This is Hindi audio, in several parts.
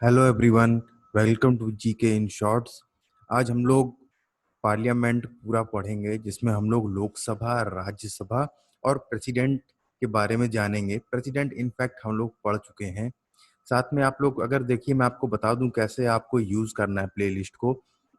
Hello everyone, welcome to GK in shorts. आज हम लोग पार्लियामेंट पूरा पढ़ेंगे, जिसमें हम लोग लोकसभा, राज्यसभा और प्रेसिडेंट के बारे में जानेंगे। प्रेसिडेंट इनफैक्ट हम लोग पढ़ चुके हैं। साथ में आप लोग अगर देखिए, मैं आपको बता दूं कैसे आपको यूज करना है प्लेलिस्ट को।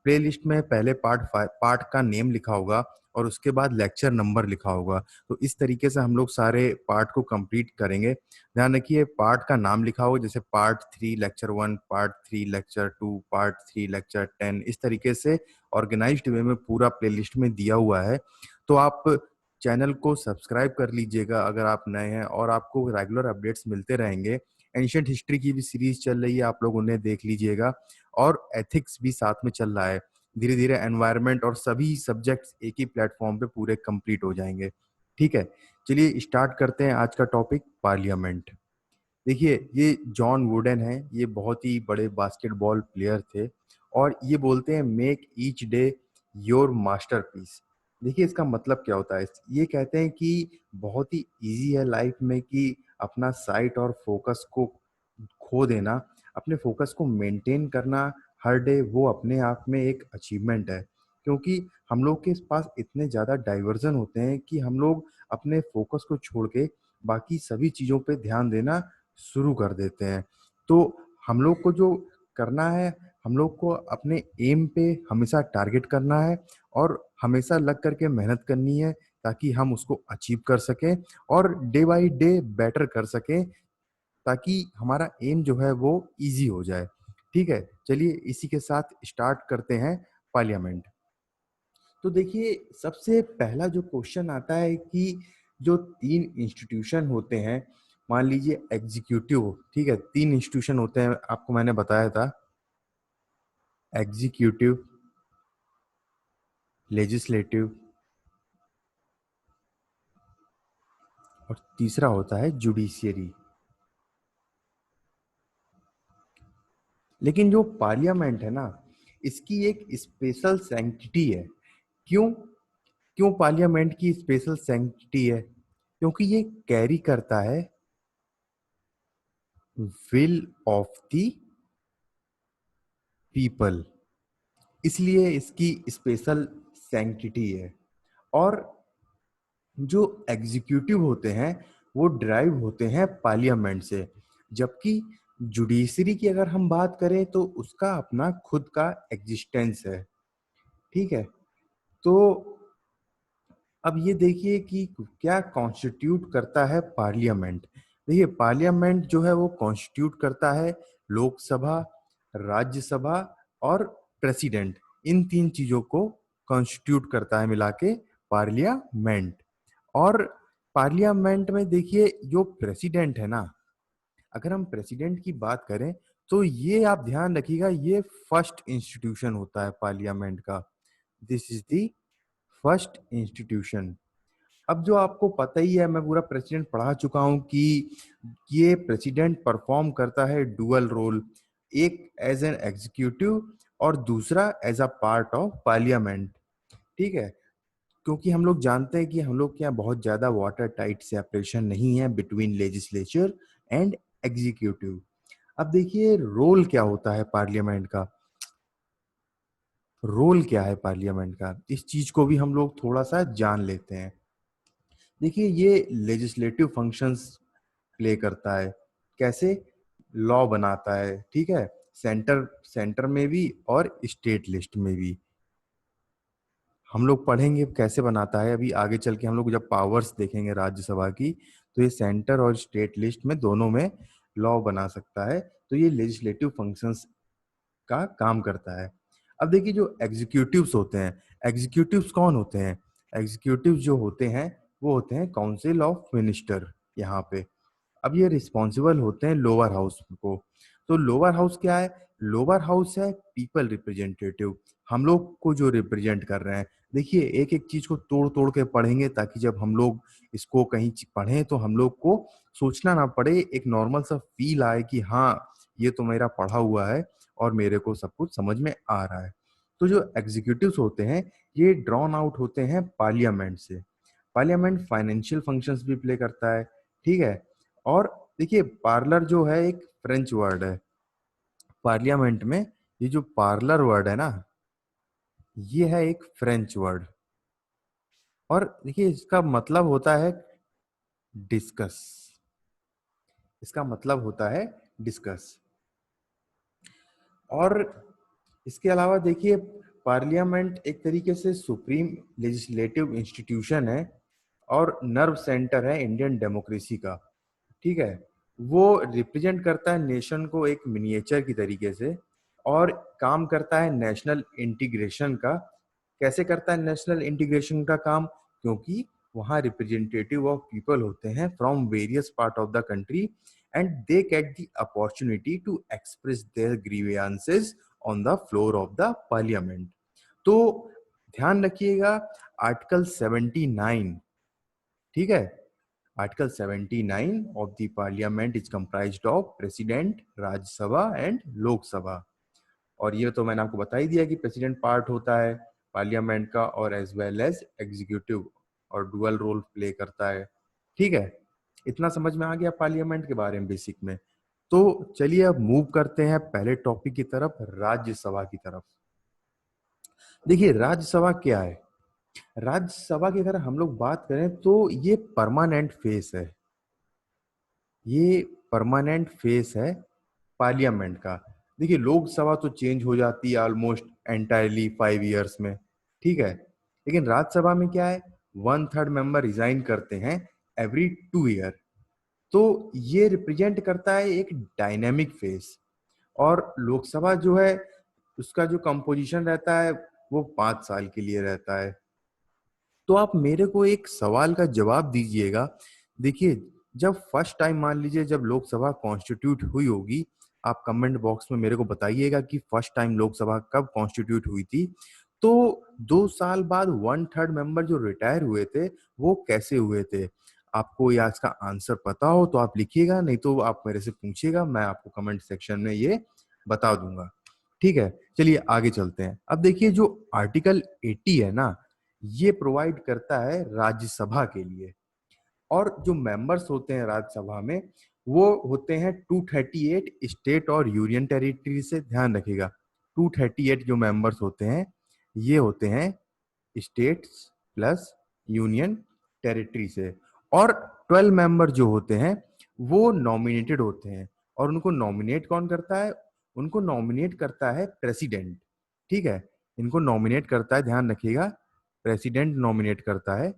प्लेलिस्ट में पहले पार्ट का नेम लिखा होगा और उसके बाद लेक्चर नंबर लिखा होगा। तो इस तरीके से हम लोग सारे पार्ट को कंप्लीट करेंगे। ध्यान रखिए, पार्ट का नाम लिखा होगा, जैसे part 3 lecture 1, part 3 lecture 2, part 3 lecture 10। इस तरीके से ऑर्गेनाइज्ड वे में पूरा प्लेलिस्ट में दिया हुआ है। तो आप चैनल को सब्सक्राइब कर लीजिएगा अगर आप नए हैं, और आपको रेगुलर अपडेट्स मिलते रहेंगे। एंशियंट हिस्ट्री की भी सीरीज चल रही है, आप लोग उन्हें देख लीजिएगा। और एथिक्स भी साथ में चल रहा है। धीरे धीरे एनवायरनमेंट और सभी सब्जेक्ट्स एक ही प्लेटफॉर्म पे पूरे कंप्लीट हो जाएंगे। ठीक है, चलिए स्टार्ट करते हैं आज का टॉपिक, पार्लियामेंट। देखिए, ये जॉन वुडन है, ये बहुत ही बड़े बास्केटबॉल प्लेयर थे। और ये बोलते हैं make each day your masterpiece. देखिए, इसका मतलब क्या होता है। ये कहते हैं कि बहुत ही इजी है लाइफ में कि अपना साइट और फोकस को खो देना, अपने फोकस को मेंटेन करना हर डे, वो अपने आप में एक अचीवमेंट है। क्योंकि हम लोग के पास इतने ज़्यादा डाइवर्जन होते हैं कि हम लोग अपने फोकस को छोड़ के बाकी सभी चीज़ों पे ध्यान देना शुरू कर देते हैं। तो हम लोग को जो करना है, हम लोग को अपने एम पे हमेशा टारगेट करना है और हमेशा लग करके मेहनत करनी है, ताकि हम उसको अचीव कर सकें और डे बाय डे बेटर कर सकें, ताकि हमारा एम जो है वो इजी हो जाए। ठीक है, चलिए इसी के साथ स्टार्ट करते हैं पार्लियामेंट। तो देखिए, सबसे पहला जो क्वेश्चन आता है कि जो तीन इंस्टीट्यूशन होते हैं, मान लीजिए एग्जीक्यूटिव, ठीक है, तीन इंस्टीट्यूशन होते हैं, आपको मैंने बताया था। एग्जीक्यूटिव, लेजिस्लेटिव और तीसरा होता है जुडिशियरी। लेकिन जो पार्लियामेंट है ना, इसकी एक स्पेशल सैंक्टिटी है। क्यों? क्यों पार्लियामेंट की स्पेशल सैंक्टिटी है? क्योंकि ये कैरी करता है विल ऑफ द पीपल, इसलिए इसकी स्पेशल सैंक्टिटी है। और जो एग्जीक्यूटिव होते हैं वो ड्राइव होते हैं पार्लियामेंट से, जबकि जुडिशरी की अगर हम बात करें तो उसका अपना खुद का एग्जिस्टेंस है। ठीक है, तो अब ये देखिए कि क्या कॉन्स्टिट्यूट करता है पार्लियामेंट। देखिए, पार्लियामेंट जो है वो कॉन्स्टिट्यूट करता है लोकसभा, राज्यसभा और प्रेसिडेंट। इन तीन चीजों को कॉन्स्टिट्यूट करता है मिला के पार्लियामेंट। और पार्लियामेंट में देखिए, जो प्रेसिडेंट है ना, अगर हम प्रेसिडेंट की बात करें तो ये आप ध्यान रखिएगा, ये फर्स्ट इंस्टीट्यूशन होता है पार्लियामेंट का। This is the first institution. अब जो आपको पता ही है, मैं पूरा प्रेसिडेंट पढ़ा चुका हूं कि ये प्रेसिडेंट परफॉर्म करता है डुअल रोल, एक एज एन एग्जीक्यूटिव और दूसरा as a part of parliament. ठीक है, क्योंकि हम लोग जानते हैं कि हम लोग के यहाँ बहुत ज्यादा वाटर टाइट सेपरेशन नहीं है बिटवीन लेजिस्लेचर एंड एग्जीक्यूटिव। अब देखिए, रोल क्या होता है पार्लियामेंट का। रोल क्या है पार्लियामेंट का, इस चीज को भी हम लोग थोड़ा सा जान लेते हैं। देखिए, ये लेजिस्लेटिव फंक्शंस प्ले करता है। कैसे? लॉ बनाता है, ठीक है, सेंटर सेंटर में भी और स्टेट लिस्ट में भी। हम लोग पढ़ेंगे कैसे बनाता है अभी आगे चल के। हम लोग जब पावर्स देखेंगे राज्यसभा की, तो ये सेंटर और स्टेट लिस्ट में दोनों में लॉ बना सकता है। तो ये लेजिस्लेटिव फंक्शंस का काम करता है। अब देखिए, जो एग्जीक्यूटिव्स होते हैं, एग्जीक्यूटिव्स कौन होते हैं? एग्जीक्यूटिव जो होते हैं वो होते हैं काउंसिल ऑफ मिनिस्टर यहाँ पे। अब ये रिस्पॉन्सिबल होते हैं लोअर हाउस को। तो लोअर हाउस क्या है? लोअर हाउस है पीपल रिप्रेजेंटेटिव, हम लोग को जो रिप्रेजेंट कर रहे हैं। देखिए, एक एक चीज को तोड़ तोड़ के पढ़ेंगे, ताकि जब हम लोग इसको कहीं पढ़ें तो हम लोग को सोचना ना पड़े, एक नॉर्मल सा फील आए कि हाँ, ये तो मेरा पढ़ा हुआ है और मेरे को सब कुछ समझ में आ रहा है। तो जो एग्जीक्यूटिव्स होते हैं, ये ड्रॉन आउट होते हैं पार्लियामेंट से। पार्लियामेंट फाइनेंशियल फंक्शंस भी प्ले करता है। ठीक है, और देखिए, पार्लर जो है एक फ्रेंच वर्ड है। पार्लियामेंट में ये जो पार्लर वर्ड है ना, ये है एक फ्रेंच वर्ड, और देखिए इसका मतलब होता है डिस्कस। इसका मतलब होता है डिस्कस। और इसके अलावा देखिए, पार्लियामेंट एक तरीके से सुप्रीम लेजिस्लेटिव इंस्टीट्यूशन है और नर्व सेंटर है इंडियन डेमोक्रेसी का। ठीक है, वो रिप्रेजेंट करता है नेशन को एक मिनिएचर की तरीके से, और काम करता है नेशनल इंटीग्रेशन का। कैसे करता है नेशनल इंटीग्रेशन का काम? क्योंकि वहाँ रिप्रेजेंटेटिव ऑफ पीपल होते हैं from various part of the country, and they get the opportunity to express their grievances on the floor of the parliament. तो ध्यान रखिएगा, आर्टिकल 79, ठीक है, article 79 of the parliament is comprised of president, Rajya Sabha and Lok Sabha. और ये तो मैंने आपको बता ही दिया कि प्रेसिडेंट पार्ट होता है पार्लियामेंट का, और एज वेल एज एग्जीक्यूटिव, और डुअल रोल प्ले करता है। ठीक है, इतना समझ में आ गया पार्लियामेंट के बारे में बेसिक में। तो चलिए अब मूव करते हैं पहले टॉपिक की तरफ, राज्यसभा की तरफ। देखिए राज्यसभा क्या है? राज्यसभा की अगर हम लोग बात करें तो ये परमानेंट फेस है। ये परमानेंट फेस है पार्लियामेंट का। देखिए लोकसभा तो चेंज हो जाती है ऑलमोस्ट एंटायरली 5 इयर्स में, ठीक है, लेकिन राज्यसभा में क्या है, 1/3 मेंबर रिजाइन करते हैं एवरी 2 ईयर। तो ये रिप्रेजेंट करता है एक डायनेमिक फेस। और लोकसभा जो है उसका जो कंपोजिशन रहता है वो 5 साल के लिए रहता है। तो आप मेरे को एक सवाल का जवाब दीजिएगा। देखिए जब फर्स्ट टाइम, मान लीजिए जब लोकसभा कॉन्स्टिट्यूट हुई होगी, आप कमेंट बॉक्स में मेरे को बताइएगा कि फर्स्ट टाइम लोकसभा कब कॉन्स्टिट्यूट हुई थी। तो 2 साल बाद 1/3 मेंबर जो रिटायर हुए थे वो कैसे हुए थे? आपको या इसका आंसर पता हो तो आप लिखिएगा, नहीं तो आप मेरे से पूछिएगा, मैं आपको कमेंट सेक्शन में ये बता दूंगा। ठीक है, चलिए आगे चलते हैं। अब देखिए जो आर्टिकल 80 है ना, ये प्रोवाइड करता है राज्यसभा के लिए। और जो मेंबर्स होते हैं राज्यसभा में वो होते हैं 238 स्टेट और यूनियन टेरिटरी से। ध्यान रखिएगा, 238 जो मेंबर्स होते हैं ये होते हैं स्टेट्स प्लस यूनियन टेरिटरी से। और 12 मेंबर जो होते हैं वो नॉमिनेटेड होते हैं। और उनको नॉमिनेट कौन करता है? उनको नॉमिनेट करता है प्रेसिडेंट। ठीक है, इनको नॉमिनेट करता है, ध्यान रखिएगा, प्रेसिडेंट नॉमिनेट करता है।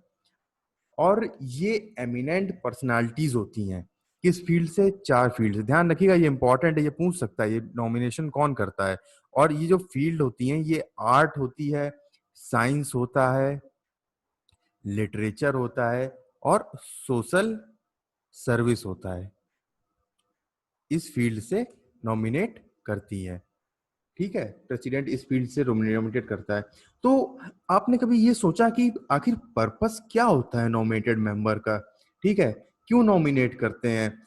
और ये एमिनेंट पर्सनालिटीज होती हैं। किस फील्ड से? 4 फील्ड से। ध्यान रखिएगा, ये इंपॉर्टेंट है, ये पूछ सकता है ये नॉमिनेशन कौन करता है। और ये जो फील्ड होती हैं ये आर्ट होती है, साइंस होता है, लिटरेचर होता है, और सोशल सर्विस होता है। इस फील्ड से नॉमिनेट करती है। ठीक है, प्रेसिडेंट इस फील्ड से नॉमिनेट करता है। तो आपने कभी ये सोचा कि आखिर पर्पस क्या होता है नॉमिनेटेड मेंबर का? ठीक है, क्यों नॉमिनेट करते हैं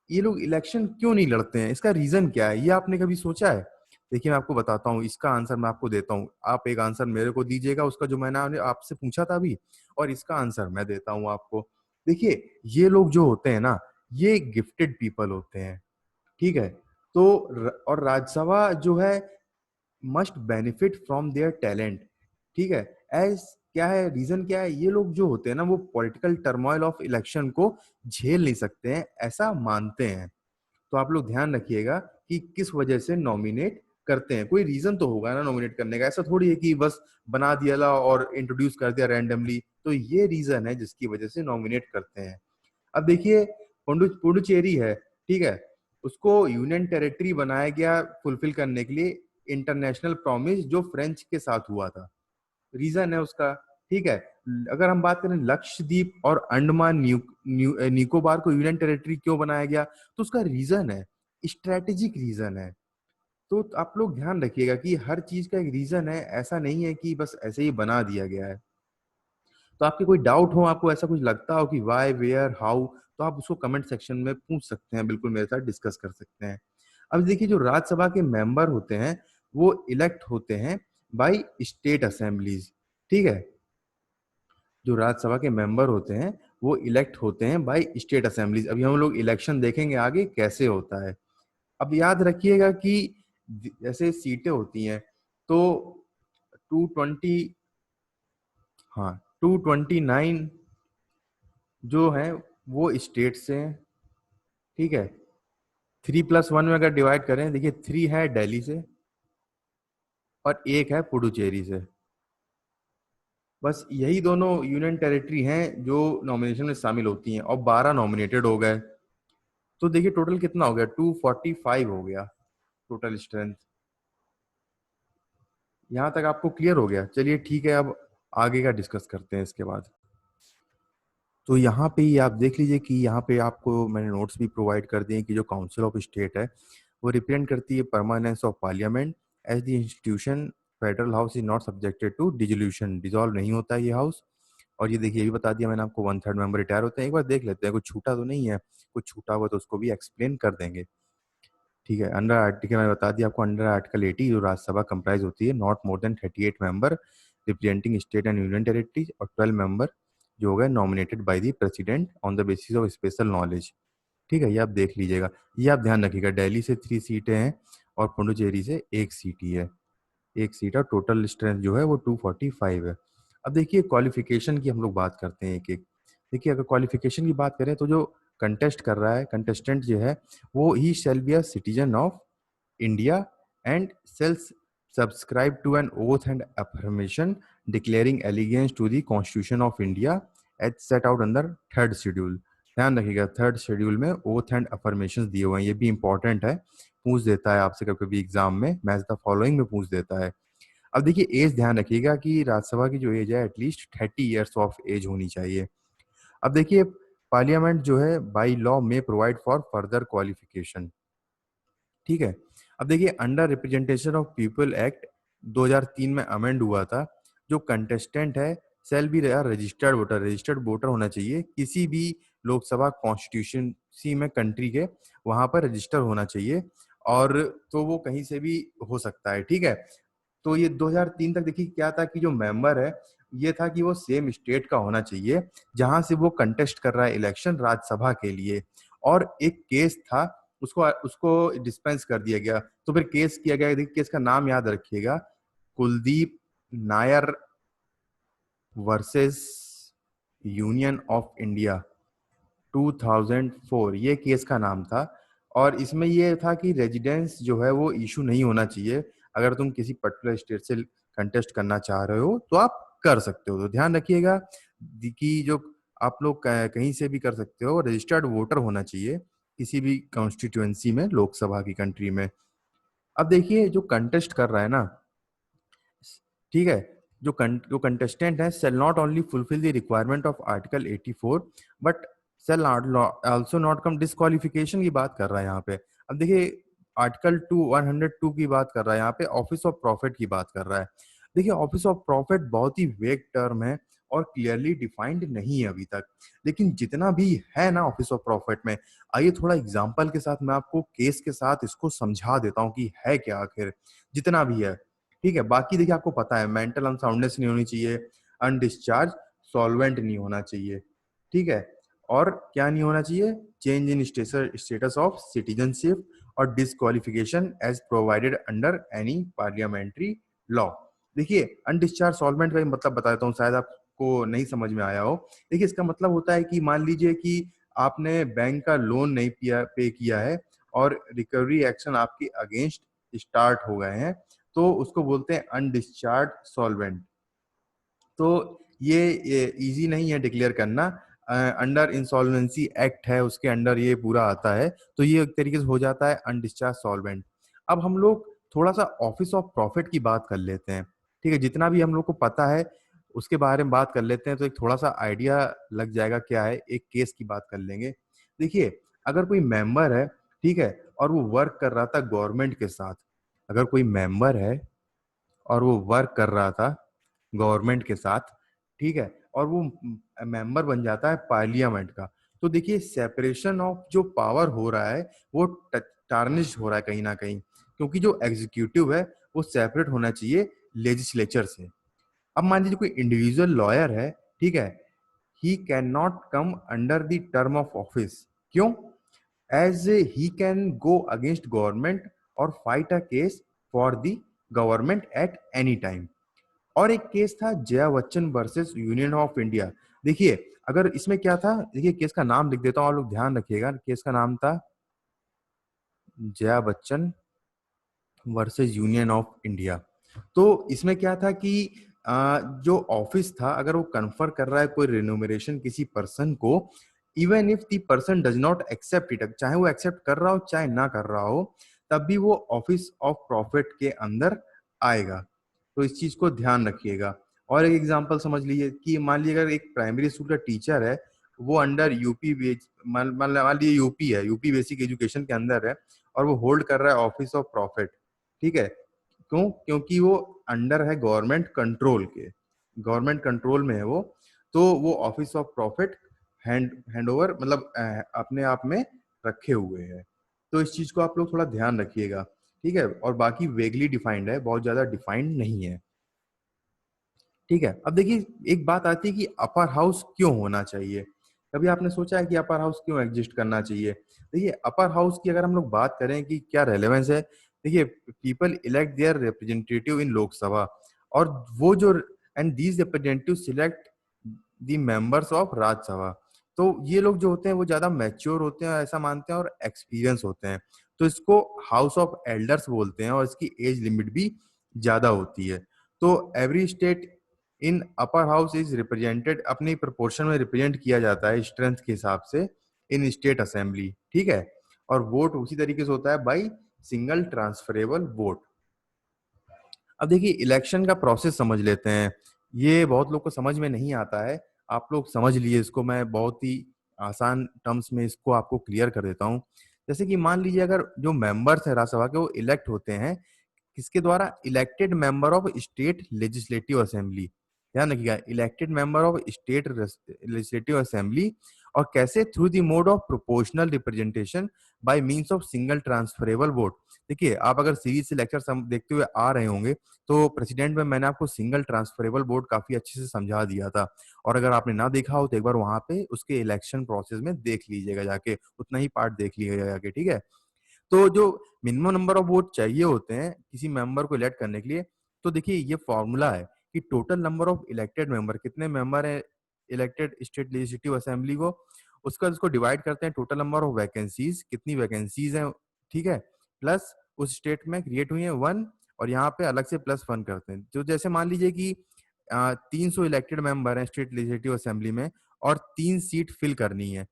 ये लोग? इलेक्शन क्यों नहीं लड़ते हैं? इसका रीजन क्या है, ये आपने कभी सोचा है? देखिए मैं आपको बताता हूँ, इसका आंसर मैं आपको देता हूँ। आप एक आंसर मेरे को दीजिएगा उसका जो मैंने आपसे पूछा था अभी, और इसका आंसर मैं देता हूँ आपको। देखिए ये लोग जो होते हैं ना, ये गिफ्टेड पीपल होते हैं। ठीक है, तो और राज्यसभा जो है must benefit from their talent. ठीक है, एज क्या है, रीजन क्या है, ये लोग जो होते हैं ना वो पॉलिटिकल टर्मोइल ऑफ इलेक्शन को झेल नहीं सकते हैं, ऐसा मानते हैं। तो आप लोग ध्यान रखिएगा कि किस वजह से नॉमिनेट करते हैं। कोई रीजन तो होगा ना नॉमिनेट करने का, ऐसा थोड़ी है कि बस बना दिया ला और इंट्रोड्यूस कर दिया रैंडमली। तो ये रीजन है जिसकी वजह से नॉमिनेट करते हैं। अब देखिए पुडुचेरी है, ठीक है, उसको यूनियन टेरिटरी बनाया गया फुलफिल करने के लिए इंटरनेशनल प्रॉमिस जो फ्रेंच के साथ हुआ था। रीजन है उसका। ठीक है, अगर हम बात करें लक्षद्वीप और अंडमान निकोबार को यूनियन टेरिटरी क्यों बनाया गया, तो उसका रीजन है, स्ट्रेटेजिक रीजन है। तो आप लोग ध्यान रखिएगा कि हर चीज का एक रीजन है, ऐसा नहीं है कि बस ऐसे ही बना दिया गया है। तो आपके कोई डाउट हो, आपको ऐसा कुछ लगता हो कि वाई वेयर हाउ, तो आप उसको कमेंट सेक्शन में पूछ सकते हैं, बिल्कुल मेरे साथ डिस्कस कर सकते हैं। अब देखिए जो राज्यसभा के मेंबर होते हैं वो इलेक्ट होते हैं बाय स्टेट असेंबलीज। ठीक है, जो राज्यसभा के मेंबर होते हैं वो इलेक्ट होते हैं बाय स्टेट असेंबलीज। अभी हम लोग इलेक्शन देखेंगे आगे कैसे होता है। अब याद रखिएगा कि जैसे सीटें होती हैं तो 220, हाँ 229 जो है वो स्टेट से हैं, ठीक है। 3+1 में अगर डिवाइड करें, देखिए 3 है दिल्ली से और 1 है पुडुचेरी से। बस यही दोनों यूनियन टेरिटरी हैं जो नॉमिनेशन में शामिल होती हैं और 12 नॉमिनेटेड हो गए। तो देखिए टोटल कितना हो गया, 245 हो गया टोटल स्ट्रेंथ। यहाँ तक आपको क्लियर हो गया? चलिए ठीक है, अब आगे का डिस्कस करते हैं इसके बाद। तो यहाँ पे ही आप देख लीजिए कि यहाँ पे आपको मैंने नोट्स भी प्रोवाइड कर दिए कि जो काउंसिल ऑफ स्टेट है वो रिप्रेजेंट करती है permanence of parliament as the institution. Federal house is not subjected to dissolution, dissolve नहीं होता ये हाउस। और ये देखिए, ये भी बता दिया मैंने आपको, 1/3 मेंबर रिटायर होते हैं। एक बार देख लेते हैं कुछ छूटा तो नहीं है, कुछ छूटा हुआ तो उसको भी एक्सप्लेन कर देंगे। ठीक है, अंडर आर्टिकल मैंने बता दिया आपको, अंडर आर्टिकल 80 जो राज्यसभा कंप्राइज होती है not more than 38 member representing state and union territories, और 12 मेंबर जो हो गए nominated by the president on the basis of special knowledge. ठीक है, ये आप देख लीजिएगा, ये आप ध्यान रखिएगा। दिल्ली से 3 सीटें हैं और पुडुचेरी से 1 सीट ही है, 1 सीट, और टोटल स्ट्रेंथ जो है वो 245 है। अब देखिए क्वालिफिकेशन की हम लोग बात करते हैं एक एक। देखिए अगर क्वालिफिकेशन की बात करें तो जो कंटेस्ट कर रहा है, कंटेस्टेंट जो है वो ही shall be a citizen of India and shall subscribe to an oath and affirmation declaring allegiance to the Constitution of India as set out under third schedule. ध्यान रखिएगा, थर्ड शेड्यूल में ओथ एंड अफर्मेशन दिए हुए हैं, ये भी इंपॉर्टेंट है, पूछ देता है आपसे कभी कभी एग्जाम में, मैच द फॉलोइंग में पूछ देता है। अब देखिए एज ध्यान रखिएगा कि राज्यसभा की जो एज है एटलीस्ट 30 ईयर्स ऑफ एज होनी चाहिए। अब देखिए पार्लियामेंट जो है बाई लॉ में प्रोवाइड फॉर फर्दर क्वालिफिकेशन। ठीक है, अब देखिए under representation of people act 2003 में अमेंड हुआ था। जो कंटेस्टेंट है shall be registered voter, registered voter होना चाहिए किसी भी लोकसभा कॉन्स्टिट्यूशनसी में कंट्री के, वहां पर रजिस्टर होना चाहिए, और तो वो कहीं से भी हो सकता है। ठीक है, तो ये 2003 तक देखिए क्या था कि जो मेंबर है ये था कि वो सेम स्टेट का होना चाहिए जहां से वो कंटेस्ट कर रहा है इलेक्शन राज्यसभा के लिए, और एक केस था उसको उसको डिस्पेंस कर दिया गया। तो फिर केस किया गया, देखिए केस का नाम याद रखिएगा, Kuldeep Nair versus union of India 2004, ये केस का नाम था। और इसमें ये था कि रेजिडेंस जो है वो इशू नहीं होना चाहिए, अगर तुम किसी पर्टिकुलर स्टेट से कंटेस्ट करना चाह रहे हो तो आप कर सकते हो। तो ध्यान रखिएगा कि जो आप लोग कहीं से भी कर सकते हो, रजिस्टर्ड वोटर होना चाहिए किसी भी कॉन्स्टिट्यूएंसी में लोकसभा की कंट्री में। अब देखिए जो कंटेस्ट कर रहा है ना, ठीक है, जो कंटेस्टेंट है shall not only fulfil the requirement of article 84 but shall also not come disqualification की बात कर रहा है यहाँ पे। अब देखिए आर्टिकल 102 की बात कर रहा है यहाँ पे, ऑफिस ऑफ प्रॉफिट की बात कर रहा है। देखिए ऑफिस ऑफ प्रॉफिट बहुत ही वेग टर्म है और क्लियरली डिफाइंड नहीं है अभी तक, लेकिन जितना भी है ना ऑफिस ऑफ प्रॉफिट में, आइए थोड़ा एग्जांपल के साथ मैं आपको केस के साथ इसको समझा देता हूँ कि है क्या आखिर जितना भी है। ठीक है, बाकी देखिए आपको पता है मेंटल अनसाउंडनेस नहीं होनी चाहिए, अनडिस्चार्ज सॉल्वेंट नहीं होना चाहिए, ठीक है, और क्या नहीं होना चाहिए, change in status of citizenship और disqualification as provided under any parliamentary law. देखिए अनडिस्चार्ज सॉल्वेंट का मतलब बता देता हूँ, शायद आपको नहीं समझ में आया हो। देखिए इसका मतलब होता है कि मान लीजिए कि आपने बैंक का लोन नहीं पे किया है और रिकवरी एक्शन आपके अगेंस्ट स्टार्ट हो गए हैं, तो उसको बोलते हैं अनडिस्चार्ज सॉल्वेंट। तो ये इजी नहीं है डिक्लेयर करना, अंडर इंसॉल्वेंसी एक्ट है उसके अंडर ये पूरा आता है, तो ये एक तरीके से हो जाता है अनडिस्चार्ज सॉल्वेंट। अब हम लोग थोड़ा सा ऑफिस ऑफ प्रॉफिट की बात कर लेते हैं। ठीक है, जितना भी हम लोग को पता है उसके बारे में बात कर लेते हैं तो एक थोड़ा सा आइडिया लग जाएगा क्या है। एक केस की बात कर लेंगे। देखिए अगर कोई मेंबर है, ठीक है, और वो वर्क कर रहा था गवर्नमेंट के साथ, अगर कोई मेंबर है और वो वर्क कर रहा था गवर्नमेंट के साथ, ठीक है, और वो मेंबर बन जाता है पार्लियामेंट का, तो देखिए सेपरेशन ऑफ जो पावर हो रहा है वो टार्निश हो रहा है कहीं ना कहीं, क्योंकि जो एग्जीक्यूटिव है वो सेपरेट होना चाहिए लेजिस्लेचर से। अब मान लीजिए कोई इंडिविजुअल लॉयर है, ठीक है, he can not come under the term of office. क्यों? As he can go against government और fight a case for the government at any time. और एक केस था Jaya Bachchan versus union of India. देखिए अगर इसमें क्या था, देखिए केस का नाम लिख देता हूँ, आप लोग ध्यान रखिएगा। केस का नाम था Jaya Bachchan versus union of India. तो इसमें क्या था कि जो ऑफिस था अगर वो कन्फर कर रहा है कोई रिन्यूमरेशन किसी पर्सन को, even if the person does not accept it, चाहे वो एक्सेप्ट कर रहा हो चाहे ना कर रहा हो, तब भी वो ऑफिस ऑफ प्रॉफिट के अंदर आएगा। तो इस चीज को ध्यान रखिएगा। और एक एग्जांपल समझ लीजिए कि मान लीजिए अगर एक प्राइमरी स्कूल का टीचर है, वो अंडर यूपी मान लीजिए यूपी है, यूपी बेसिक एजुकेशन के अंदर है, और वो होल्ड कर रहा है ऑफिस ऑफ प्रॉफिट। ठीक है, क्यों? क्योंकि वो अंडर है गवर्नमेंट कंट्रोल के, गवर्नमेंट कंट्रोल में है वो, तो वो office of profit hand over मतलब अपने आप में रखे हुए हैं। तो इस चीज को आप लोग थोड़ा ध्यान रखिएगा। ठीक है, और बाकी वेगली डिफाइंड है, बहुत ज्यादा डिफाइंड नहीं है। ठीक है, अब देखिए एक बात आती है कि अपर हाउस क्यों होना चाहिए। कभी आपने सोचा है कि अपर हाउस क्यों एग्जिस्ट करना चाहिए? देखिए अपर हाउस की अगर हम लोग बात करें कि क्या रेलेवेंस है, देखिए पीपल इलेक्ट देयर रिप्रेजेंटेटिव इन लोकसभा, और वो जो and these representative select the members of Rajya Sabha. तो ये लोग जो होते हैं वो ज्यादा मैच्योर होते हैं, ऐसा मानते हैं, और एक्सपीरियंस होते हैं। तो इसको हाउस ऑफ एल्डर्स बोलते हैं, और इसकी एज लिमिट भी ज्यादा होती है। तो every state in upper house is represented, अपनी प्रोपोर्शन में रिप्रेजेंट किया जाता है स्ट्रेंथ के हिसाब से इन स्टेट असेंबली। ठीक है, और वोट उसी तरीके से होता है बाई सिंगल ट्रांसफरेबल वोट। अब देखिए इलेक्शन का प्रोसेस समझ लेते हैं, ये बहुत लोग को समझ में नहीं आता है। आप लोग समझ लिए इसको, मैं बहुत ही आसान टर्म्स में इसको आपको क्लियर कर देता हूँ। जैसे कि मान लीजिए अगर जो मेंबर्स है राज्यसभा के, वो इलेक्ट होते हैं किसके द्वारा? Elected member of state legislative assembly. ध्यान रखिएगा, elected member of state legislative assembly. और कैसे? Through the mode of proportional representation by means of single transferable vote. देखिए आप अगर सीरीज से लेक्चर देखते हुए आ रहे होंगे, तो प्रेसिडेंट में मैंने आपको सिंगल ट्रांसफरेबल वोट काफी अच्छे से समझा दिया था। और अगर आपने ना देखा हो तो एक बार वहां पे उसके इलेक्शन प्रोसेस में देख लीजिएगा जाके, उतना ही पार्ट देख लीजिएगा जाके। ठीक है, तो जो मिनिमम नंबर ऑफ वोट चाहिए होते हैं किसी मेंबर को इलेक्ट करने के लिए, तो देखिए ये फॉर्मूला है कि total number of elected member, कितने मेंबर है इलेक्टेड स्टेट लेजिस्लेटिव असेंबली को, उसका उसको डिवाइड करते हैं टोटल नंबर ऑफ वैकेंसीज, कितनी वैकेंसीज हैं। ठीक है, प्लस उस स्टेट में क्रिएट हुई है वन, और यहाँ पे अलग से प्लस वन करते हैं। तो जैसे मान लीजिए कि 300 इलेक्टेड मेंबर हैं स्टेट लेजिस्लेटिव असेंबली में, और 3 सीट फिल करनी है,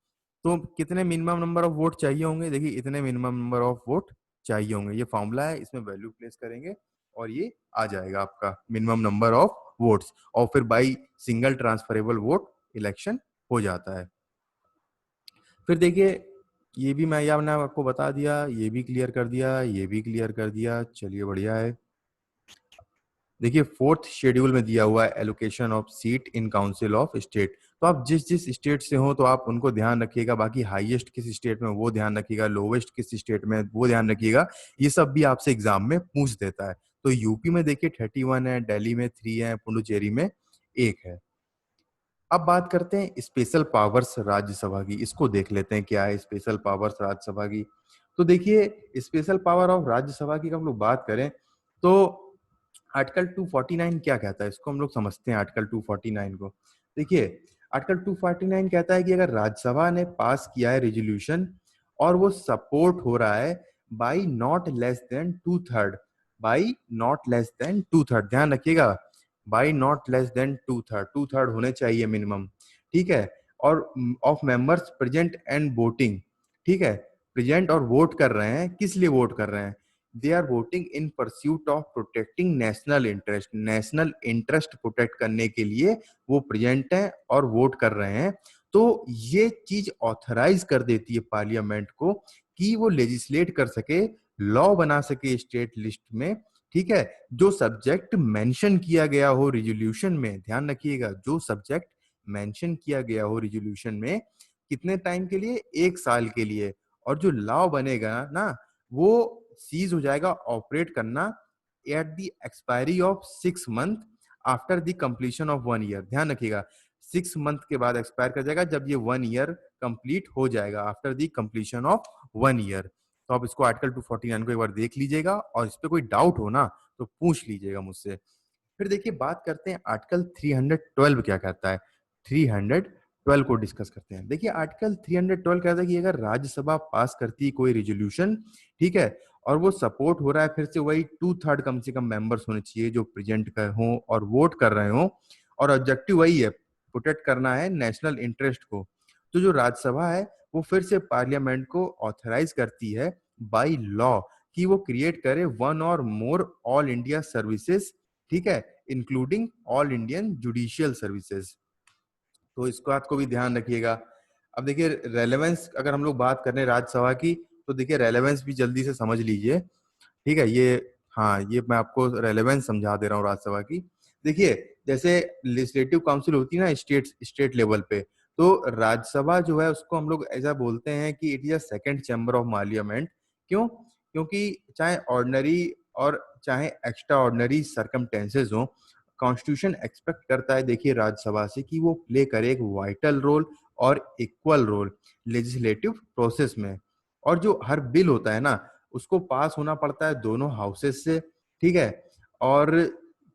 तो कितने मिनिमम नंबर ऑफ वोट चाहिए होंगे? देखिए इतने मिनिमम नंबर ऑफ वोट चाहिए होंगे, ये फॉर्मूला है, इसमें वैल्यू प्लेस करेंगे और ये आ जाएगा आपका मिनिमम नंबर ऑफ वोट्स, और फिर by single transferable vote election हो जाता है। फिर देखिए ये भी मैंने आपको बता दिया, ये भी क्लियर कर दिया, ये भी क्लियर कर दिया, चलिए बढ़िया है। देखिए फोर्थ शेड्यूल में दिया हुआ है allocation of seat in council of state. तो आप जिस जिस स्टेट से हो तो आप उनको ध्यान रखिएगा, बाकी हाईएस्ट किस स्टेट में वो ध्यान रखिएगा, लोवेस्ट किस स्टेट में वो ध्यान रखिएगा। ये सब भी आपसे एग्जाम में पूछ देता है। तो यूपी में देखिए 31 है, दिल्ली में 3 है, पुडुचेरी में 1 है। अब बात करते हैं स्पेशल पावर्स राज्यसभा की, इसको देख लेते हैं क्या है स्पेशल पावर्स राज्यसभा की। तो देखिए स्पेशल पावर ऑफ राज्यसभा की हम लोग बात करें तो आर्टिकल 249 क्या कहता है, इसको हम लोग समझते हैं आर्टिकल 249 को। देखिए आर्टिकल 249 कहता है कि अगर राज्यसभा ने पास किया है रेजोल्यूशन और वो सपोर्ट हो रहा है by not less than 2/3, by not less than 2/3, ध्यान रखिएगा, बाई नॉट लेस देन 2/3, 2/3 होने चाहिए मिनिमम। ठीक है, और of members present and voting. ठीक है, प्रेजेंट और वोट कर रहे हैं, किस लिए वोट कर रहे हैं? They are voting in pursuit of protecting national interest, national interest protect करने के लिए वो प्रेजेंट हैं और वोट कर रहे हैं। तो ये चीज ऑथराइज कर देती है पार्लियामेंट को कि वो लेजिस्लेट कर सके, लॉ बना सके स्टेट लिस्ट में। ठीक है, जो सब्जेक्ट मेंशन किया गया हो रिजोल्यूशन में, ध्यान रखिएगा, जो सब्जेक्ट मेंशन किया गया हो रिजोल्यूशन में, कितने टाइम के लिए? 1 साल के लिए। और जो लॉ बनेगा ना, वो सीज हो जाएगा ऑपरेट करना at the expiry of 6 month after the completion of 1 year. ध्यान रखिएगा, 6 मंथ के बाद एक्सपायर कर जाएगा जब ये 1 ईयर कंप्लीट हो जाएगा, after the completion of 1 year. तो आप इसको आर्टिकल 249 को एक बार देख लीजिएगा और इस पे कोई डाउट हो ना तो पूछ लीजिएगा मुझसे। फिर देखिए बात करते हैं आर्टिकल 312 क्या कहता है। 312 को डिस्कस करते हैं। देखिए आर्टिकल 312 कहता है कि अगर राज्यसभा पास करती है कोई रेजोल्यूशन, ठीक है, और वो सपोर्ट हो रहा है, फिर से वही 2/3 कम से कम मेंबर्स होने चाहिए जो प्रेजेंट कर हों और वोट कर रहे हों, और ऑब्जेक्टिव वही है, प्रोटेक्ट करना है नेशनल इंटरेस्ट को। तो जो राज्यसभा है वो फिर से पार्लियामेंट को ऑथराइज करती है बाय लॉ कि वो क्रिएट करे वन और मोर ऑल इंडिया सर्विसेज, ठीक है, including all Indian judicial services. तो इस बात को भी ध्यान रखिएगा। अब देखिए रेलेवेंस, अगर हम लोग बात कर रहे हैं राज्यसभा की, तो देखिए रेलेवेंस भी जल्दी से समझ लीजिए, ठीक है। ये, हाँ, ये मैं आपको रेलेवेंस समझा दे रहा हूँ राज्यसभा की। देखिए जैसे लेजिस्लेटिव काउंसिल होती है ना स्टेट स्टेट लेवल पे, तो राज्यसभा जो है उसको हम लोग ऐसा बोलते हैं कि it is a second chamber of parliament. क्यों? क्योंकि चाहे ऑर्डिनरी और चाहे एक्स्ट्रा ऑर्डिनरी सर्कमटेंसेस हो, कॉन्स्टिट्यूशन एक्सपेक्ट करता है देखिए राज्यसभा से कि वो प्ले करे एक वाइटल रोल और इक्वल रोल लेजिस्लेटिव प्रोसेस में। और जो हर बिल होता है ना उसको पास होना पड़ता है दोनों हाउसेस से, ठीक है। और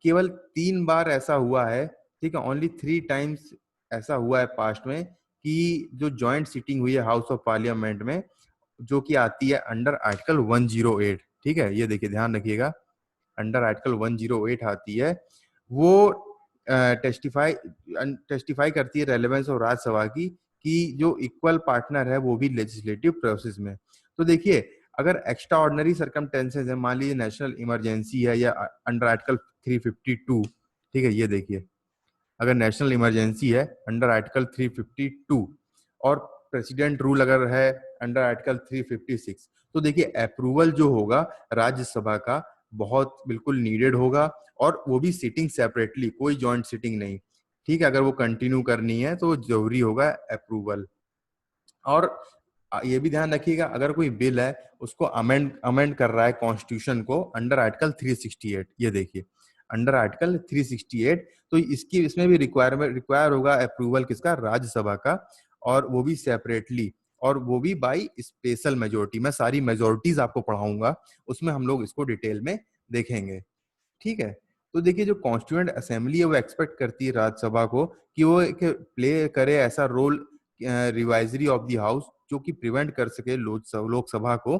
केवल 3 बार ऐसा हुआ है, ठीक है, ओनली 3 टाइम्स ऐसा हुआ है पास्ट में कि जो जॉइंट सीटिंग हुई है हाउस ऑफ पार्लियामेंट में, जो कि आती है अंडर आर्टिकल 108, ठीक है। ये देखिए ध्यान रखिएगा, अंडर आर्टिकल 108 आती है। वो टेस्टिफाई टेस्टिफाई करती है रेलेवेंस ऑफ राज्यसभा की कि जो इक्वल पार्टनर है वो भी लेजिस्लेटिव प्रोसेस में। तो देखिए अगर एक्स्ट्रा ऑर्डिनरी सर्कमटेंसेज है, मान लीजिए नेशनल इमरजेंसी है या अंडर आर्टिकल 352, ठीक है, ये देखिए अगर नेशनल इमरजेंसी है अंडर आर्टिकल 352 और प्रेसिडेंट रूल अगर है अंडर आर्टिकल 356, तो देखिए अप्रूवल जो होगा राज्यसभा का बहुत बिल्कुल नीडेड होगा, और वो भी सीटिंग सेपरेटली, कोई जॉइंट सीटिंग नहीं, ठीक है। अगर वो कंटिन्यू करनी है तो जरूरी होगा अप्रूवल। और ये भी ध्यान रखिएगा अगर कोई बिल है उसको अमेंड अमेंड कर रहा है कॉन्स्टिट्यूशन को अंडर आर्टिकल 368, ये देखिए अंडर आर्टिकल 368, तो इसकी इसमें भी रिक्वायर होगा अप्रूवल किसका, राज्यसभा का, और वो भी सेपरेटली, और वो भी बाय स्पेशल मेजोरिटी। मैं सारी मेजोरिटीज आपको पढ़ाऊंगा, उसमें हम लोग इसको डिटेल में देखेंगे, ठीक है। तो देखिए जो कॉन्स्टिट्यूएंट असेंबली है वो एक्सपेक्ट करती है राज्यसभा को कि वो एक प्ले करे ऐसा role revisory of the house जो कि प्रिवेंट कर सके लोकसभा को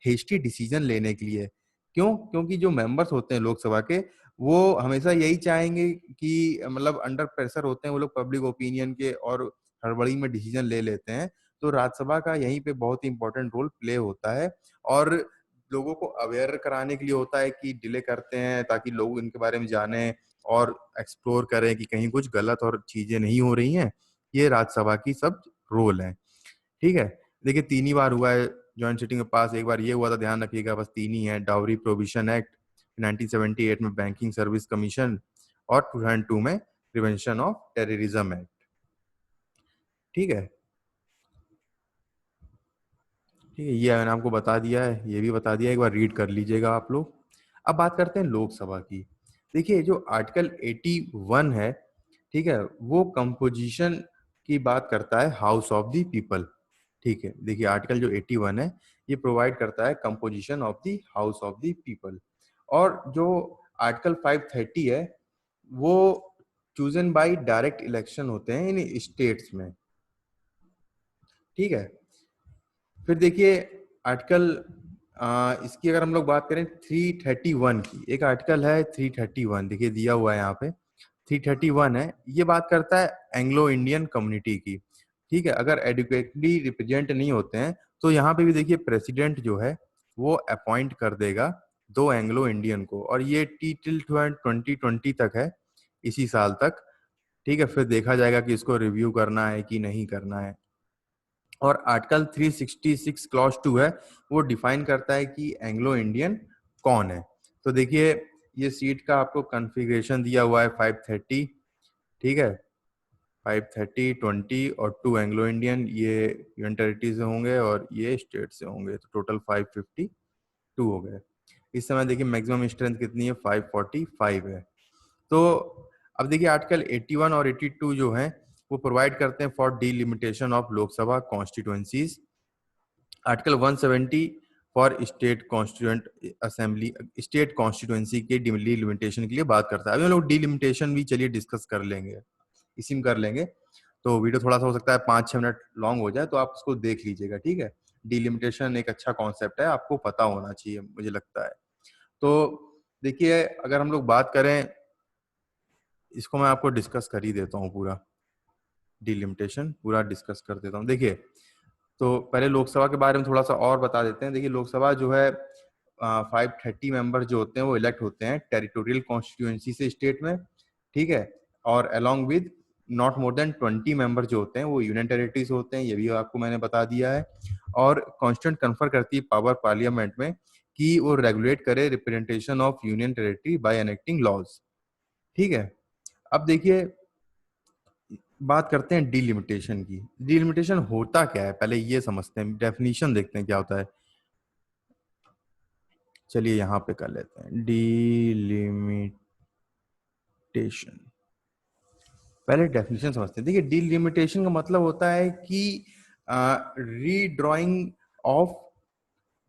हेस्टी डिसीजन लेने के लिए। क्यों? क्योंकि जो मेंबर्स होते हैं लोकसभा के वो हमेशा यही चाहेंगे कि मतलब अंडर प्रेशर होते हैं वो लोग पब्लिक ओपिनियन के, और हड़बड़ी में डिसीजन ले लेते हैं। तो राज्यसभा का यहीं पे बहुत ही इंपॉर्टेंट रोल प्ले होता है, और लोगों को अवेयर कराने के लिए होता है कि डिले करते हैं ताकि लोग इनके बारे में जाने और एक्सप्लोर करें कि कहीं कुछ गलत और चीजें नहीं हो रही हैं। ये राज्यसभा की सब रोल है, ठीक है। देखिए 3 ही बार हुआ है जॉइंट सिटिंग में पास, एक बार ये हुआ था, ध्यान रखिएगा, बस 3 ही है। डाउरी प्रोविजन एक्ट 1978 में, बैंकिंग सर्विस कमीशन, और 2002 में प्रिवेंशन ऑफ टेररिज्म एक्ट, ठीक है। ठीक है, ये मैंने आपको बता दिया है, ये भी बता दिया, एक बार रीड कर लीजिएगा आप लोग। अब बात करते हैं लोकसभा की। देखिए जो आर्टिकल 81 है, ठीक है, वो कंपोजिशन की बात करता है हाउस ऑफ द पीपल, ठीक है। देखिए आर्टिकल जो 81 है ये प्रोवाइड करता है composition of the house of the people. और जो आर्टिकल 530 है वो चूजन बाय डायरेक्ट इलेक्शन होते हैं इन स्टेट्स में, ठीक है। फिर देखिए आर्टिकल इसकी अगर हम लोग बात करें 331 की, एक आर्टिकल है 331, देखिए दिया हुआ है यहाँ पे 331 है, ये बात करता है एंग्लो इंडियन कम्युनिटी की, ठीक है। अगर एडुकेटली रिप्रेजेंट नहीं होते हैं तो यहाँ पे भी देखिए प्रेसिडेंट जो है वो अपॉइंट कर देगा 2 एंग्लो इंडियन को, और ये टिल 2020 तक है, इसी साल तक, ठीक है। फिर देखा जाएगा कि इसको रिव्यू करना है कि नहीं करना है। और आर्टिकल 366 क्लॉज 2 है, वो डिफाइन करता है कि एंग्लो इंडियन कौन है। तो देखिए ये सीट का आपको कॉन्फ़िगरेशन दिया हुआ है 530, ठीक है, 530, 20 और 2 एंग्लो इंडियन, ये यूनियन टेरिटरी से होंगे और ये स्टेट से होंगे, तो टोटल 552 हो गए। इस समय देखिए मैक्सिमम स्ट्रेंथ कितनी है, 545 है। तो अब देखिए आर्टिकल 81 और 82 जो है वो प्रोवाइड करते हैं for delimitation of Lok Sabha constituencies. Article 170 for state constituent assembly, state constituency के डिलिमिटेशन के लिए बात करता है। अभी हम लोग डिलिमिटेशन भी चलिए डिस्कस कर लेंगे, इसी में कर लेंगे। तो वीडियो थोड़ा सा हो सकता है 5-6 मिनट लॉन्ग हो जाए, तो आप उसको देख लीजिएगा, ठीक है। डिलिमिटेशन एक अच्छा कॉन्सेप्ट है, आपको पता होना चाहिए मुझे लगता है। तो देखिए, अगर हम लोग बात करें, इसको मैं आपको डिस्कस कर ही देता हूँ, पूरा डिलिमिटेशन पूरा डिस्कस कर देता हूँ। देखिए, तो पहले लोकसभा के बारे में थोड़ा सा और बता देते हैं। देखिए, लोकसभा जो है 530 मेंबर जो होते हैं वो इलेक्ट होते हैं टेरिटोरियल कॉन्स्टिट्यूएंसी से स्टेट में, ठीक है। और along with not more than 20 member जो होते हैं वो यूनियन टेरिटरीज होते हैं, ये भी आपको मैंने बता दिया है। और कॉन्स्टिट्यूंट कन्फर करती है पावर पार्लियामेंट में कि वो रेगुलेट करे representation of union territory by enacting laws, ठीक है। अब देखिए, बात करते हैं डिलिमिटेशन की। डिलिमिटेशन होता क्या है, पहले ये समझते हैं, डेफिनेशन देखते हैं क्या होता है। चलिए यहाँ पे कर लेते हैं डिलिमिटेशन। पहले डेफिनेशन समझते हैं। देखिए, डिलिमिटेशन का मतलब होता है कि रीड्राइंग ऑफ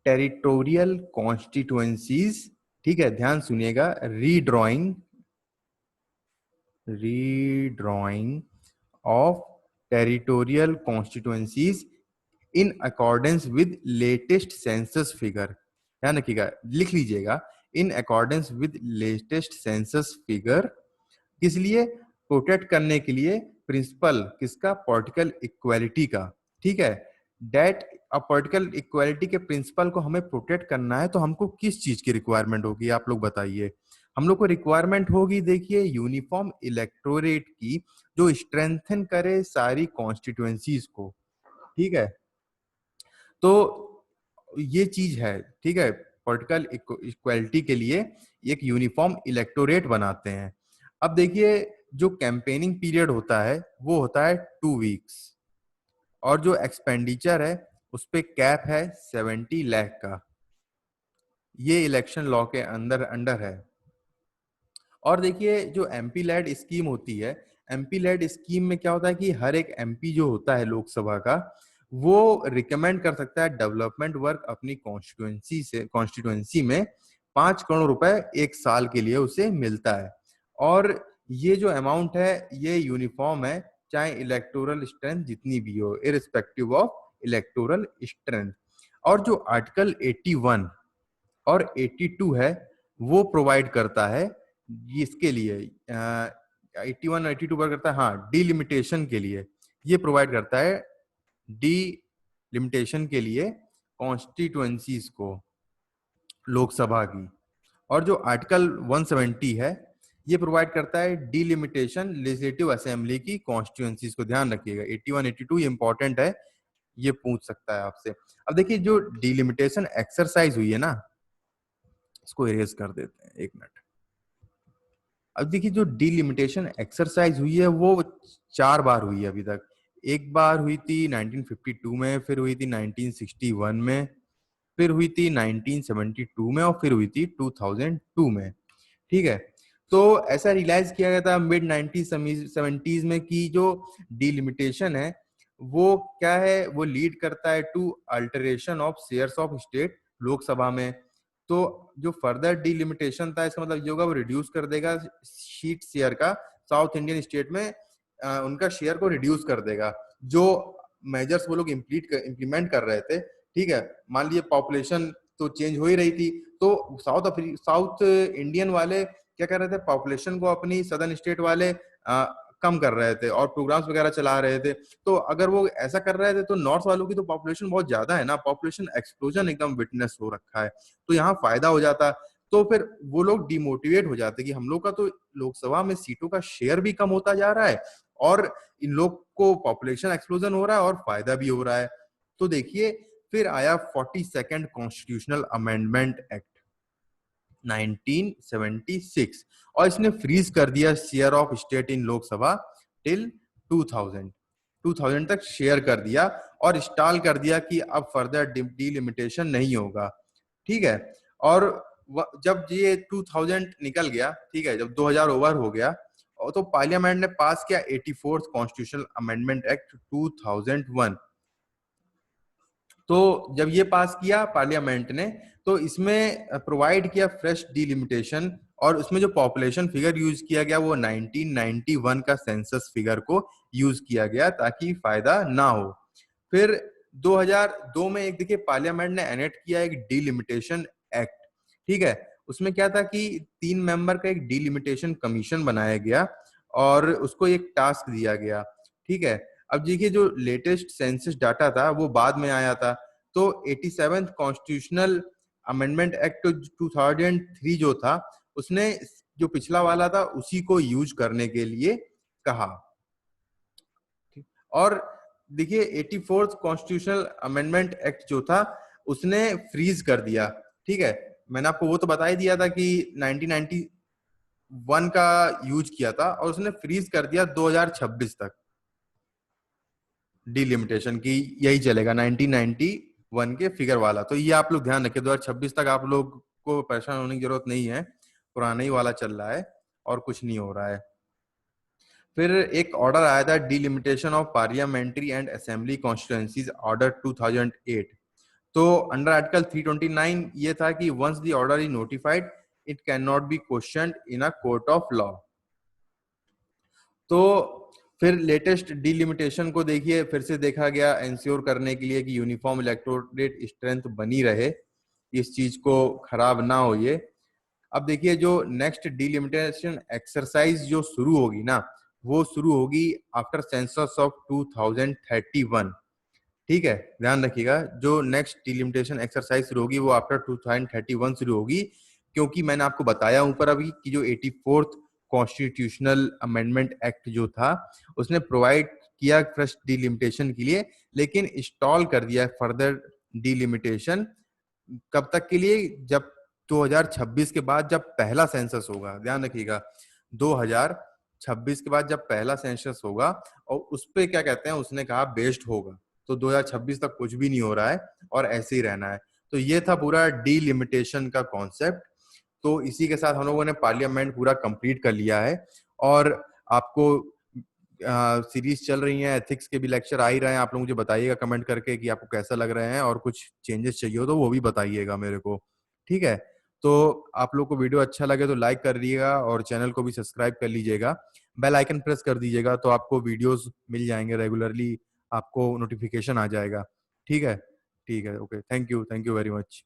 टेरिटोरियल कॉन्स्टिट्यूएंसीज, ठीक है, ध्यान सुनिएगा, रीड्राइंग of territorial constituencies in accordance with latest census figure। ध्यान रखिएगा, लिख लीजिएगा, in accordance with latest census figure। किस लिए? प्रोटेक्ट करने के लिए प्रिंसिपल किसका? पॉलिटिकल इक्वालिटी का, ठीक है। डेट पॉलिटिकल इक्वालिटी के प्रिंसिपल को हमें प्रोटेक्ट करना है, तो हमको किस चीज की रिक्वायरमेंट होगी, आप लोग बताइए। हम लोग को रिक्वायरमेंट होगी, देखिए, यूनिफॉर्म इलेक्टोरेट की, जो स्ट्रेंथन करे सारी कॉन्स्टिट्यूएंसीज को, ठीक है। तो ये चीज है, ठीक है। पॉलिटिकल इक्वालिटी के लिए एक यूनिफॉर्म इलेक्टोरेट बनाते हैं। अब देखिए, जो कैंपेनिंग पीरियड होता है वो होता है 2 वीक्स, और जो एक्सपेंडिचर है उस पे कैप है 70 लाख का। ये इलेक्शन लॉ के अंडर है। और देखिए, जो एमपी लेड स्कीम होती है, एमपी लेड स्कीम में क्या होता है कि हर एक एमपी जो होता है लोकसभा का, वो रिकमेंड कर सकता है डेवलपमेंट वर्क अपनी कॉन्स्टिट्यूएंसी में 5 करोड़ रुपए एक साल के लिए उसे मिलता है। और ये जो अमाउंट है ये यूनिफॉर्म है, चाहे इलेक्टोरल स्ट्रेंथ जितनी भी हो, इररिस्पेक्टिव ऑफ इलेक्टोरल स्ट्रेंथ। और जो आर्टिकल 81 और 82 है वो प्रोवाइड करता है इसके लिए, 81 और 82 प्रोवाइड करता है, हाँ, डिलिमिटेशन के लिए ये प्रोवाइड करता है, डिलिमिटेशन के लिए कॉन्स्टिट्यूएंसीज को लोकसभा की। और जो आर्टिकल 170 है ये प्रोवाइड करता है डिलिमिटेशन लेजिस्लेटिव असेंबली की कॉन्स्टिट्यूएंसीज को। ध्यान रखिएगा, 81 82 ये इंपॉर्टेंट है, ये पूछ सकता है आपसे। अब देखिए, जो डिलिमिटेशन एक्सरसाइज हुई है ना, इसको इरेज कर देते हैं, 1 मिनट। अब देखिए, जो डिलिमिटेशन एक्सरसाइज हुई है वो 4 बार हुई है अभी तक। एक बार हुई थी 1952 में, फिर हुई थी 1961 में, फिर हुई थी 1972 में, और फिर हुई थी 2002 में, ठीक है। तो ऐसा रियलाइज किया गया था मिड 1970s में कि जो डिलिमिटेशन है वो क्या है, वो लीड करता है to alteration of shares of state Lok Sabha में। तो जो फर्दर डिलिमिटेशन था, इसका मतलब ये होगा वो रिड्यूस कर देगा सीट शेयर का, साउथ इंडियन स्टेट में उनका शेयर को रिड्यूस कर देगा। जो मेजर्स वो लोग इम्प्लीमेंट कर रहे थे, ठीक है, मान लीजिए पॉपुलेशन तो चेंज हो ही रही थी, तो साउथ इंडियन वाले क्या कर रहे थे, पॉपुलेशन को अपनी सदर्न स्टेट वाले कम कर रहे थे और प्रोग्राम्स वगैरह चला रहे थे। तो अगर वो ऐसा कर रहे थे तो नॉर्थ वालों की तो पॉपुलेशन बहुत ज्यादा है ना, पॉपुलेशन एक्सप्लोजन एकदम विटनेस हो रखा है, तो यहाँ फायदा हो जाता। तो फिर वो लोग डिमोटिवेट हो जाते कि हम लोग का तो लोकसभा में सीटों का शेयर भी कम होता जा रहा है और इन लोग को पॉपुलेशन एक्सप्लोजन हो रहा है और फायदा भी हो रहा है। तो देखिए, फिर आया 42nd कॉन्स्टिट्यूशनल अमेंडमेंट एक्ट 1976, और इसने फ्रीज कर दिया share of state in Lok Sabha till 2000 तक शेयर कर दिया, और स्टॉल कर दिया कि अब फर्दर डिलिमिटेशन नहीं होगा, ठीक है। और जब ये 2000 निकल गया, ठीक है, जब 2000 ओवर हो गया, तो पार्लियामेंट ने पास किया 84th कॉन्स्टिट्यूशनल अमेंडमेंट एक्ट 2001। तो जब ये पास किया पार्लियामेंट ने, तो इसमें प्रोवाइड किया फ्रेश डिलिमिटेशन, और उसमें जो पॉपुलेशन फिगर यूज किया गया वो 1991 का सेंसस फिगर को यूज किया गया ताकि फायदा ना हो। फिर 2002 में एक देखिए पार्लियामेंट ने एनेक्ट किया एक डिलिमिटेशन एक्ट। ठीक है, उसमें क्या था कि 3 मेंबर का एक डिलिमिटेशन कमीशन बनाया गया और उसको एक टास्क दिया गया। ठीक है, अब देखिए जो लेटेस्ट सेंसस डाटा था वो बाद में आया था, तो 87th कॉन्स्टिट्यूशनल अमेंडमेंट एक्ट 2003 जो था, उसने जो पिछला वाला था उसी को यूज करने के लिए कहा। और देखिए 84th कॉन्स्टिट्यूशनल अमेंडमेंट एक्ट जो था उसने फ्रीज कर दिया। ठीक है, मैंने आपको वो तो बता ही दिया था कि 1991 का यूज किया था और उसने फ्रीज कर दिया 2026 तक डिलिमिटेशन की, यही चलेगा 1991 के फिगर वाला। तो ये आप लोग ध्यान रखिए, 2026 तक आप लोग को परेशान होने की जरूरत नहीं है, पुराना ही वाला चल रहा है और कुछ नहीं हो रहा है। फिर एक ऑर्डर आया था delimitation of parliamentary and assembly constituencies order 2008। तो अंडर आर्टिकल 329 ये था कि once the order is notified it can not be questioned in a court of law. तो फिर लेटेस्ट डिलिमिटेशन को देखिए, फिर से देखा गया इंश्योर करने के लिए कि यूनिफॉर्म इलेक्टोरेट स्ट्रेंथ बनी रहे, इस चीज को खराब ना हो ये। अब देखिए जो नेक्स्ट डिलिमिटेशन एक्सरसाइज जो शुरू होगी ना, वो शुरू होगी आफ्टर सेंसस ऑफ 2031। ठीक है, ध्यान रखिएगा, जो नेक्स्ट डिलिमिटेशन एक्सरसाइज शुरू होगी वो आफ्टर 2031 शुरू होगी, क्योंकि मैंने आपको बताया ऊपर अभी कि जो 84th कॉन्स्टिट्यूशनल अमेंडमेंट एक्ट जो था उसने प्रोवाइड किया फ्रेश डिलिमिटेशन के लिए, लेकिन इंस्टॉल कर दिया फर्दर डिलिमिटेशन। कब तक के लिए? जब 2026 के बाद जब पहला सेंसस होगा, ध्यान रखिएगा 2026 के बाद जब पहला सेंसस होगा, और उस पे क्या कहते हैं, उसने कहा बेस्ड होगा। तो 2026 तक कुछ भी नहीं हो रहा है और ऐसे ही रहना है। तो ये था पूरा डिलिमिटेशन का कॉन्सेप्ट। तो इसी के साथ हम लोगों ने पार्लियामेंट पूरा कंप्लीट कर लिया है। और आपको सीरीज चल रही है, एथिक्स के भी लेक्चर आ ही रहे हैं, आप लोग मुझे बताइएगा कमेंट करके कि आपको कैसा लग रहे हैं, और कुछ चेंजेस चाहिए हो तो वो भी बताइएगा मेरे को। ठीक है, तो आप लोग को वीडियो अच्छा लगे तो लाइक कर दीजिएगा और चैनल को भी सब्सक्राइब कर लीजिएगा, बेल आइकन प्रेस कर दीजिएगा तो आपको वीडियोस मिल जाएंगे रेगुलरली, आपको नोटिफिकेशन आ जाएगा। ठीक है, ठीक है, okay, thank you very much.